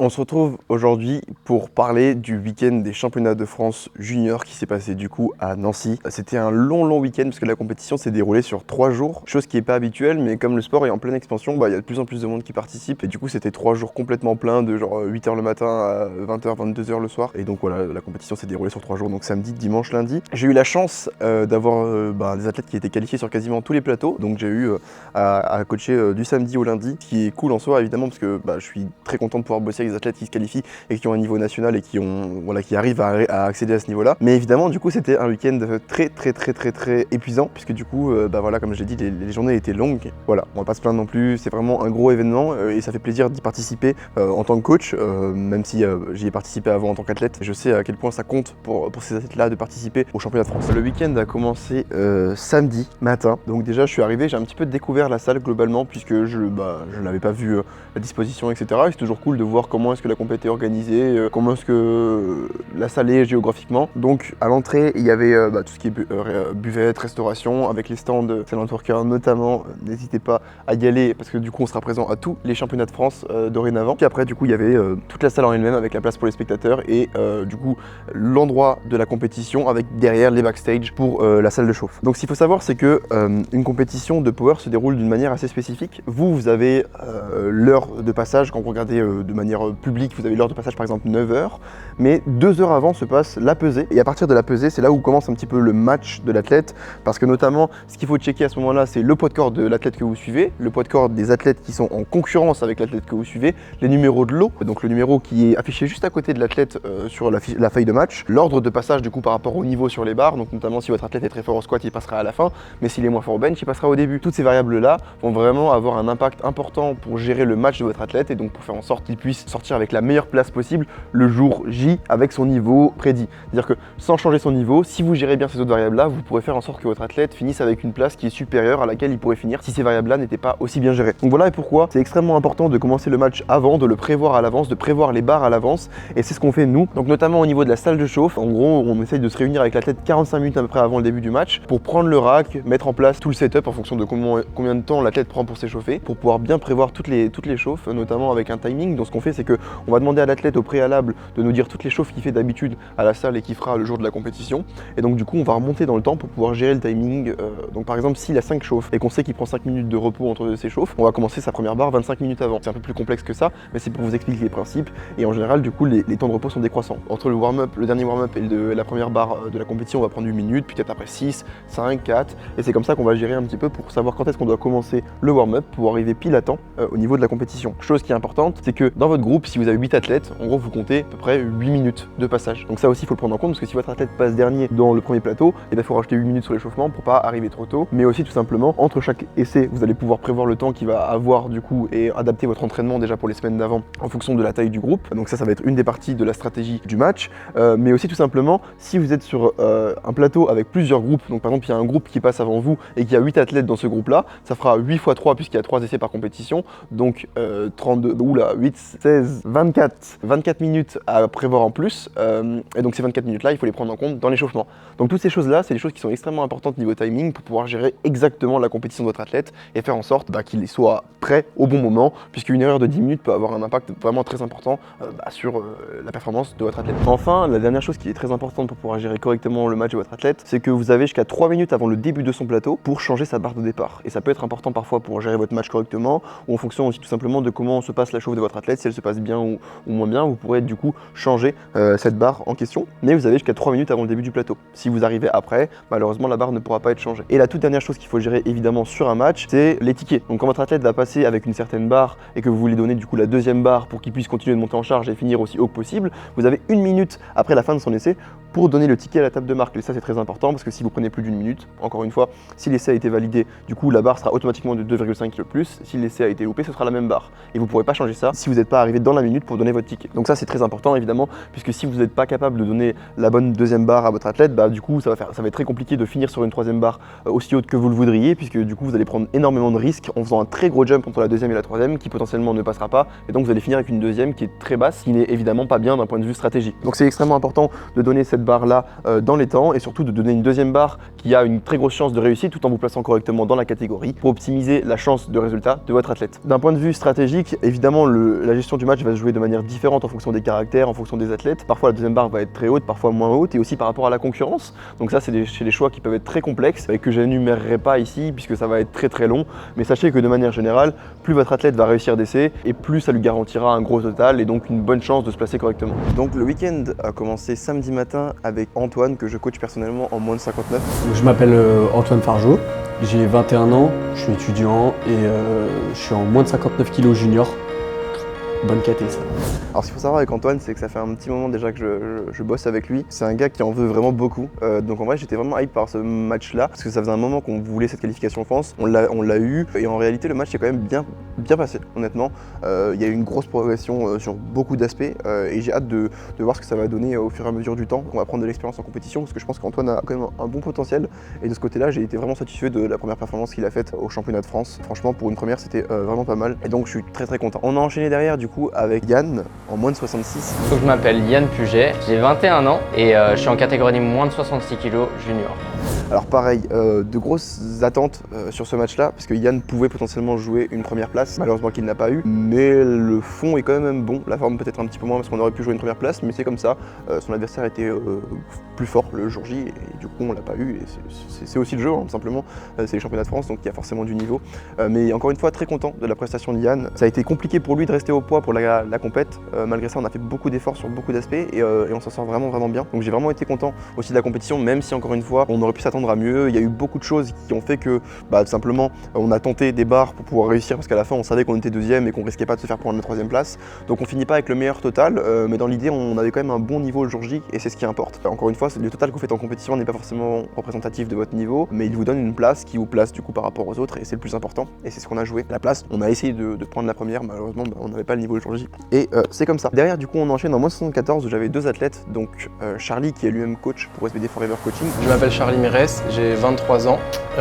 On se retrouve aujourd'hui pour parler du week-end des championnats de France junior qui s'est passé du coup à Nancy. C'était un long week-end parce que la compétition s'est déroulée sur 3 jours, chose qui n'est pas habituelle, mais comme le sport est en pleine expansion, il y a de plus en plus de monde qui participe et du coup c'était 3 jours complètement pleins de genre 8h le matin à 20h, 22h le soir. Et donc voilà, la compétition s'est déroulée sur 3 jours, donc samedi, dimanche, lundi. J'ai eu la chance d'avoir des athlètes qui étaient qualifiés sur quasiment tous les plateaux, donc j'ai eu à coacher du samedi au lundi, ce qui est cool en soi évidemment parce que je suis très content de pouvoir bosser avec des athlètes qui se qualifient et qui ont un niveau national et qui arrivent à accéder à ce niveau-là. Mais évidemment, du coup, c'était un week-end très épuisant puisque du coup, comme je l'ai dit, les journées étaient longues. Voilà, on va pas se plaindre non plus. C'est vraiment un gros événement et ça fait plaisir d'y participer en tant que coach, même si j'y ai participé avant en tant qu'athlète. Je sais à quel point ça compte pour ces athlètes-là de participer au championnat de France. Le week-end a commencé samedi matin. Donc déjà, je suis arrivé, j'ai un petit peu découvert la salle globalement puisque je n'avais pas vu la disposition, etc. Et c'est toujours cool de voir comment est-ce que la compétition est organisée, comment est-ce que la salle est géographiquement. Donc à l'entrée, il y avait tout ce qui est buvette, restauration, avec les stands de Talent Worker notamment. N'hésitez pas à y aller parce que du coup on sera présent à tous les championnats de France dorénavant. Puis après du coup il y avait toute la salle en elle-même avec la place pour les spectateurs et du coup l'endroit de la compétition avec derrière les backstage pour la salle de chauffe. Donc ce qu'il faut savoir c'est que une compétition de power se déroule d'une manière assez spécifique. Vous avez l'heure de passage quand vous regardez de manière publique, vous avez l'heure de passage par exemple 9h, mais 2 heures avant se passe la pesée, et à partir de la pesée, c'est là où commence un petit peu le match de l'athlète, parce que notamment, ce qu'il faut checker à ce moment-là, c'est le poids de corps de l'athlète que vous suivez, le poids de corps des athlètes qui sont en concurrence avec l'athlète que vous suivez, les numéros de lot, donc le numéro qui est affiché juste à côté de l'athlète sur la feuille de match, l'ordre de passage du coup par rapport au niveau sur les barres, donc notamment si votre athlète est très fort au squat, il passera à la fin, mais s'il est moins fort au bench, il passera au début. Toutes ces variables-là vont vraiment avoir un impact important pour gérer le match de votre athlète et donc pour faire en sorte qu'il puisse sortir avec la meilleure place possible le jour J avec son niveau prédit. C'est-à-dire que sans changer son niveau, si vous gérez bien ces autres variables-là, vous pourrez faire en sorte que votre athlète finisse avec une place qui est supérieure à laquelle il pourrait finir si ces variables-là n'étaient pas aussi bien gérées. Donc voilà et pourquoi c'est extrêmement important de commencer le match avant, de le prévoir à l'avance, de prévoir les barres à l'avance, et c'est ce qu'on fait nous. Donc notamment au niveau de la salle de chauffe, en gros on essaye de se réunir avec l'athlète 45 minutes à peu près avant le début du match pour prendre le rack, mettre en place tout le setup en fonction de combien de temps l'athlète prend pour s'échauffer, pour pouvoir bien prévoir toutes les chauffes, notamment avec un timing. Donc ce qu'on fait c'est que on va demander à l'athlète au préalable de nous dire toutes les chauffes qu'il fait d'habitude à la salle et qu'il fera le jour de la compétition. Et donc du coup on va remonter dans le temps pour pouvoir gérer le timing. Donc par exemple s'il a 5 chauffes et qu'on sait qu'il prend 5 minutes de repos entre ses chauffes, on va commencer sa première barre 25 minutes avant. C'est un peu plus complexe que ça, mais c'est pour vous expliquer les principes. Et en général du coup les temps de repos sont décroissants. Entre le warm-up, le dernier warm-up et la première barre de la compétition, on va prendre 1 minute, puis peut-être après 6, 5, 4. Et c'est comme ça qu'on va gérer un petit peu pour savoir quand est-ce qu'on doit commencer le warm-up pour arriver pile à temps au niveau de la compétition. Chose qui est importante, c'est que dans votre groupe, si vous avez 8 athlètes, en gros vous comptez à peu près 8 minutes de passage. Donc ça aussi il faut le prendre en compte parce que si votre athlète passe dernier dans le premier plateau, il faut rajouter 8 minutes sur l'échauffement pour pas arriver trop tôt. Mais aussi tout simplement, entre chaque essai, vous allez pouvoir prévoir le temps qu'il va avoir du coup et adapter votre entraînement déjà pour les semaines d'avant en fonction de la taille du groupe. Donc ça va être une des parties de la stratégie du match. Mais aussi tout simplement, si vous êtes sur un plateau avec plusieurs groupes, donc par exemple il y a un groupe qui passe avant vous et qu'il y a 8 athlètes dans ce groupe-là, ça fera 8 x 3 puisqu'il y a 3 essais par compétition, donc 8, 16, 24 minutes à prévoir en plus, et donc ces 24 minutes-là, il faut les prendre en compte dans l'échauffement. Donc toutes ces choses-là, c'est des choses qui sont extrêmement importantes niveau timing pour pouvoir gérer exactement la compétition de votre athlète et faire en sorte qu'il soit prêt au bon moment, puisqu'une erreur de 10 minutes peut avoir un impact vraiment très important sur la performance de votre athlète. Enfin, la dernière chose qui est très importante pour pouvoir gérer correctement le match de votre athlète, c'est que vous avez jusqu'à 3 minutes avant le début de son plateau pour changer sa barre de départ. Et ça peut être important parfois pour gérer votre match correctement, ou en fonction aussi tout simplement de comment se passe la chauffe de votre athlète. Si elle se passe bien ou moins bien, vous pourrez du coup changer cette barre en question, mais vous avez jusqu'à 3 minutes avant le début du plateau. Si vous arrivez après, malheureusement la barre ne pourra pas être changée. Et la toute dernière chose qu'il faut gérer évidemment sur un match, c'est les tickets. Donc quand votre athlète va passer avec une certaine barre et que vous voulez donner du coup la deuxième barre pour qu'il puisse continuer de monter en charge et finir aussi haut que possible, vous avez 1 minute après la fin de son essai pour donner le ticket à la table de marque. Et ça c'est très important parce que si vous prenez plus d'1 minute, encore une fois, si l'essai a été validé, du coup la barre sera automatiquement de 2,5 kg plus. Si l'essai a été loupé, ce sera la même barre. Et vous ne pourrez pas changer ça si vous n'êtes pas arrivé dans la minute pour donner votre ticket. Donc ça c'est très important évidemment, puisque si vous n'êtes pas capable de donner la bonne deuxième barre à votre athlète, du coup ça va être très compliqué de finir sur une troisième barre aussi haute que vous le voudriez, puisque du coup vous allez prendre énormément de risques en faisant un très gros jump entre la deuxième et la troisième qui potentiellement ne passera pas, et donc vous allez finir avec une deuxième qui est très basse, qui n'est évidemment pas bien d'un point de vue stratégique. Donc c'est extrêmement important de donner cette cette barre-là dans les temps et surtout de donner une deuxième barre qui a une très grosse chance de réussite tout en vous plaçant correctement dans la catégorie pour optimiser la chance de résultat de votre athlète. D'un point de vue stratégique, évidemment, la gestion du match va se jouer de manière différente en fonction des caractères, en fonction des athlètes. Parfois, la deuxième barre va être très haute, parfois moins haute et aussi par rapport à la concurrence. Donc ça, c'est des choix qui peuvent être très complexes et que je n'énumérerai pas ici puisque ça va être très long. Mais sachez que de manière générale, plus votre athlète va réussir d'essai et plus ça lui garantira un gros total et donc une bonne chance de se placer correctement. Donc le week-end a commencé samedi matin avec Antoine que je coach personnellement en moins de 59. Je m'appelle Antoine Fargeau, j'ai 21 ans, je suis étudiant et je suis en moins de 59 kg junior. Bonne caté ça. Alors ce qu'il faut savoir avec Antoine, c'est que ça fait un petit moment déjà que je bosse avec lui. C'est un gars qui en veut vraiment beaucoup. Donc en vrai j'étais vraiment hype par ce match-là, parce que ça faisait un moment qu'on voulait cette qualification en France. On l'a eu, et en réalité le match est quand même bien passé, honnêtement. Il y a eu une grosse progression sur beaucoup d'aspects, et j'ai hâte de voir ce que ça va donner au fur et à mesure du temps. On va prendre de l'expérience en compétition, parce que je pense qu'Antoine a quand même un bon potentiel. Et de ce côté-là, j'ai été vraiment satisfait de la première performance qu'il a faite au championnat de France. Franchement, pour une première, c'était vraiment pas mal. Et donc je suis très content. On a enchaîné derrière du coup avec Yann en moins de 66. Donc, je m'appelle Yann Puget, j'ai 21 ans et je suis en catégorie moins de 66 kg junior. Alors pareil, de grosses attentes sur ce match-là, parce que Yann pouvait potentiellement jouer une première place, malheureusement qu'il n'a pas eu, mais le fond est quand même bon, la forme peut-être un petit peu moins parce qu'on aurait pu jouer une première place, mais c'est comme ça, son adversaire était plus fort le jour J, et du coup on l'a pas eu, et c'est aussi le jeu, hein, tout simplement, c'est les championnats de France, donc il y a forcément du niveau, mais encore une fois très content de la prestation de Yann. Ça a été compliqué pour lui de rester au poids pour la compète, malgré ça on a fait beaucoup d'efforts sur beaucoup d'aspects, et on s'en sort vraiment bien, donc j'ai vraiment été content aussi de la compétition, même si encore une fois on aurait pu s'attendre à mieux. Il y a eu beaucoup de choses qui ont fait que tout simplement on a tenté des barres pour pouvoir réussir, parce qu'à la fin on savait qu'on était deuxième et qu'on risquait pas de se faire prendre la troisième place, donc on finit pas avec le meilleur total, mais dans l'idée on avait quand même un bon niveau le jour J et c'est ce qui importe. Encore une fois, le total que vous faites en compétition n'est pas forcément représentatif de votre niveau, mais il vous donne une place qui vous place du coup par rapport aux autres, et c'est le plus important, et c'est ce qu'on a joué. La place, on a essayé de prendre la première, malheureusement on n'avait pas le niveau le jour J, et c'est comme ça. Derrière du coup on enchaîne en moins 74 où j'avais deux athlètes, donc Charlie qui est lui-même coach pour SBD Forever Coaching. Je m'appelle Charlie Mérès, j'ai 23 ans,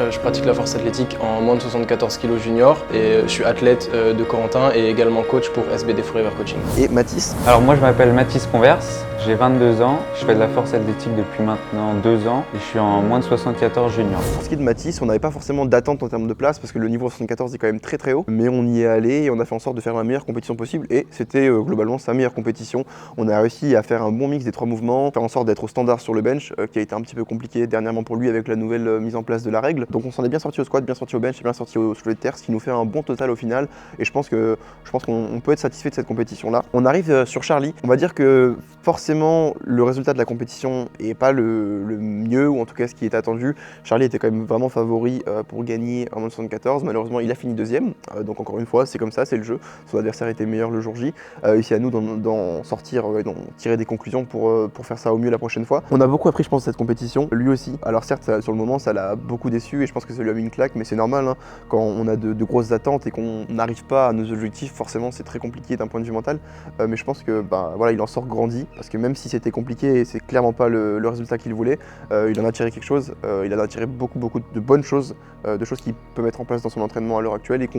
je pratique la force athlétique en moins de 74 kg junior et je suis athlète de Corentin et également coach pour SBD Forever Coaching. Et Mathis. Alors moi je m'appelle Mathis Converse, j'ai 22 ans, je fais de la force athlétique depuis maintenant 2 ans et je suis en moins de 74 junior. Pour ce qui est de Mathis, on n'avait pas forcément d'attente en termes de place parce que le niveau 74 est quand même très haut, mais on y est allé et on a fait en sorte de faire la meilleure compétition possible et c'était globalement sa meilleure compétition. On a réussi à faire un bon mix des trois mouvements, faire en sorte d'être au standard sur le bench qui a été un petit peu compliqué dernièrement pour lui avec la nouvelle mise en place de la règle. Donc on s'en est bien sorti au squat, bien sorti au bench et bien sorti au soulevé de terre, ce qui nous fait un bon total au final, et je pense qu'on peut être satisfait de cette compétition là. On arrive sur Charlie, on va dire que forcément le résultat de la compétition est pas le mieux, ou en tout cas ce qui est attendu. Charlie était quand même vraiment favori pour gagner en moins de 74, malheureusement il a fini deuxième, donc encore une fois c'est comme ça, c'est le jeu, son adversaire était meilleur le jour J, ici à nous d'en sortir, d'en tirer des conclusions pour faire ça au mieux la prochaine fois. On a beaucoup appris je pense de cette compétition, lui aussi, alors certes sur le moment ça l'a beaucoup déçu et je pense que ça lui a mis une claque, mais c'est normal, hein. Quand on a de grosses attentes et qu'on n'arrive pas à nos objectifs, forcément c'est très compliqué d'un point de vue mental, mais je pense que voilà, il en sort grandi, parce que même si c'était compliqué et c'est clairement pas le résultat qu'il voulait, il en a tiré quelque chose, il en a tiré beaucoup de bonnes choses, de choses qu'il peut mettre en place dans son entraînement à l'heure actuelle et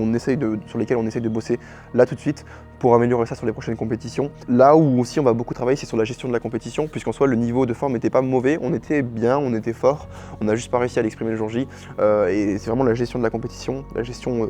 sur lesquelles on essaye de bosser là tout de suite pour améliorer ça sur les prochaines compétitions. Là où aussi on va beaucoup travailler, c'est sur la gestion de la compétition, puisqu'en soi le niveau de forme n'était pas mauvais, on était bien, on était fort, on a juste pas réussi à l'exprimer le jour J, et c'est vraiment la gestion de la compétition, la gestion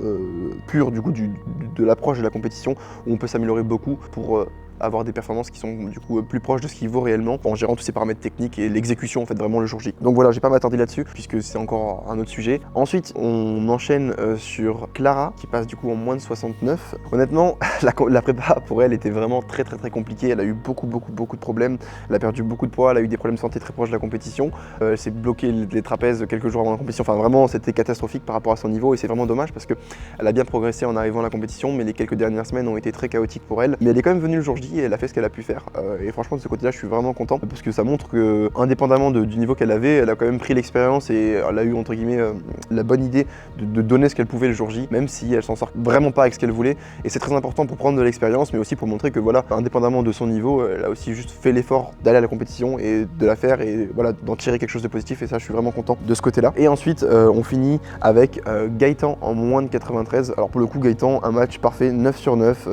pure du coup de l'approche de la compétition où on peut s'améliorer beaucoup pour avoir des performances qui sont du coup plus proches de ce qu'il vaut réellement en gérant tous ces paramètres techniques et l'exécution en fait vraiment le jour J. Donc voilà, j'ai pas m'attarder là-dessus puisque c'est encore un autre sujet. Ensuite, on enchaîne sur Clara qui passe du coup en moins de 69. Honnêtement, la prépa pour elle était vraiment très compliquée. Elle a eu beaucoup de problèmes. Elle a perdu beaucoup de poids, elle a eu des problèmes de santé très proches de la compétition. Elle s'est bloqué les trapèzes quelques jours avant la compétition. Enfin vraiment, c'était catastrophique par rapport à son niveau et c'est vraiment dommage parce que elle a bien progressé en arrivant à la compétition, mais les quelques dernières semaines ont été très chaotiques pour elle. Mais elle est quand même venue le jour J et elle a fait ce qu'elle a pu faire. Et franchement, de ce côté-là, je suis vraiment content parce que ça montre que, indépendamment du niveau qu'elle avait, elle a quand même pris l'expérience et elle a eu entre guillemets la bonne idée de donner ce qu'elle pouvait le jour J, même si elle s'en sort vraiment pas avec ce qu'elle voulait. Et c'est très important pour prendre de l'expérience, mais aussi pour montrer que voilà, indépendamment de son niveau, elle a aussi juste fait l'effort d'aller à la compétition et de la faire et voilà, d'en tirer quelque chose de positif. Et ça, je suis vraiment content de ce côté-là. Et ensuite, on finit avec Gaëtan en moins de 93. Alors pour le coup, Gaëtan, un match parfait, 9 sur 9.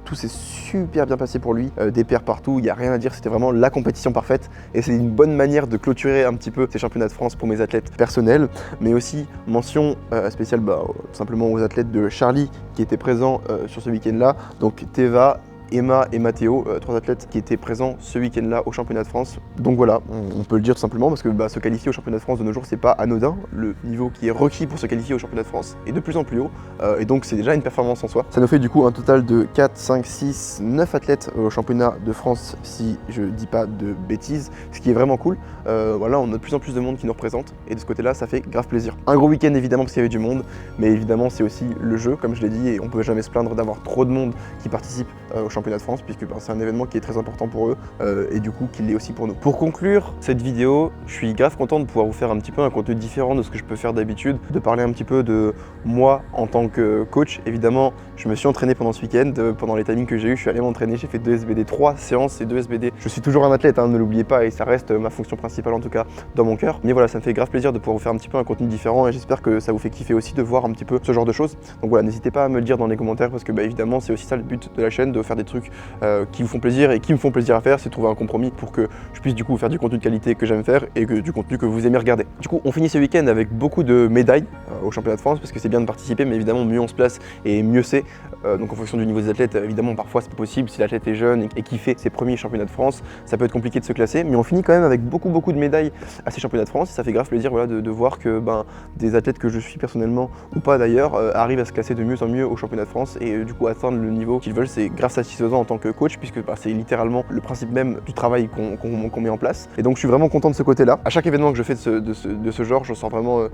Tout s'est super bien passé pour lui, des pairs partout, il n'y a rien à dire, c'était vraiment la compétition parfaite et c'est une bonne manière de clôturer un petit peu ces championnats de France pour mes athlètes personnels, mais aussi mention spéciale tout simplement aux athlètes de Charlie qui étaient présents sur ce week-end-là, donc Teva, Emma et Mathéo, 3 athlètes qui étaient présents ce week-end-là au championnat de France. Donc voilà, on peut le dire tout simplement parce que se qualifier au championnat de France de nos jours, c'est pas anodin. Le niveau qui est requis pour se qualifier au championnat de France est de plus en plus haut et donc c'est déjà une performance en soi. Ça nous fait du coup un total de 4, 5, 6, 9 athlètes au championnat de France si je dis pas de bêtises, ce qui est vraiment cool. Voilà, on a de plus en plus de monde qui nous représente et de ce côté-là, ça fait grave plaisir. Un gros week-end évidemment parce qu'il y avait du monde, mais évidemment c'est aussi le jeu, comme je l'ai dit, et on peut jamais se plaindre d'avoir trop de monde qui participe au championnat de France puisque c'est un événement qui est très important pour eux et du coup qu'il l'est aussi pour nous. Pour conclure cette vidéo, je suis grave content de pouvoir vous faire un petit peu un contenu différent de ce que je peux faire d'habitude, de parler un petit peu de moi en tant que coach. Évidemment, je me suis entraîné pendant ce week-end, pendant les timings que j'ai eu, je suis allé m'entraîner, j'ai fait 2 SBD, 3 séances et 2 SBD. Je suis toujours un athlète, ne l'oubliez pas, et ça reste ma fonction principale en tout cas dans mon cœur. Mais voilà, ça me fait grave plaisir de pouvoir vous faire un petit peu un contenu différent et j'espère que ça vous fait kiffer aussi de voir un petit peu ce genre de choses. Donc voilà, n'hésitez pas à me le dire dans les commentaires parce que évidemment c'est aussi ça le but de la chaîne, de faire des trucs qui vous font plaisir et qui me font plaisir à faire, c'est trouver un compromis pour que je puisse du coup faire du contenu de qualité que j'aime faire et que du contenu que vous aimez regarder. Du coup, on finit ce week-end avec beaucoup de médailles au championnat de France parce que c'est bien de participer, mais évidemment mieux on se place et mieux c'est. Donc en fonction du niveau des athlètes, évidemment parfois c'est pas possible, si l'athlète est jeune et qui fait ses premiers championnats de France, ça peut être compliqué de se classer, mais on finit quand même avec beaucoup de médailles à ces championnats de France et ça fait grave plaisir voilà, de voir que des athlètes que je suis personnellement ou pas d'ailleurs arrivent à se classer de mieux en mieux au championnat de France et du coup atteindre le niveau qu'ils veulent. C'est grave satisfaisant en tant que coach puisque c'est littéralement le principe même du travail qu'on met en place et donc je suis vraiment content de ce côté-là. À chaque événement que je fais de ce genre, je sens vraiment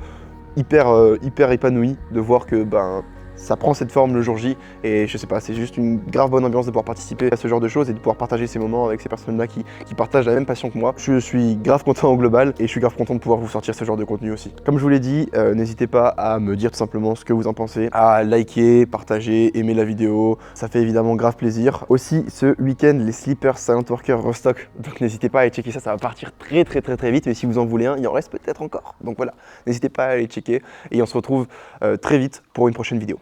hyper épanoui de voir que ça prend cette forme le jour J et je sais pas, c'est juste une grave bonne ambiance de pouvoir participer à ce genre de choses et de pouvoir partager ces moments avec ces personnes-là qui partagent la même passion que moi. Je suis grave content au global et je suis grave content de pouvoir vous sortir ce genre de contenu aussi. Comme je vous l'ai dit, n'hésitez pas à me dire tout simplement ce que vous en pensez, à liker, partager, aimer la vidéo, ça fait évidemment grave plaisir. Aussi ce week-end, les slippers Silent Worker restock, donc n'hésitez pas à aller checker ça, ça va partir très vite, mais si vous en voulez un, il en reste peut-être encore. Donc voilà, n'hésitez pas à aller checker et on se retrouve très vite pour une prochaine vidéo.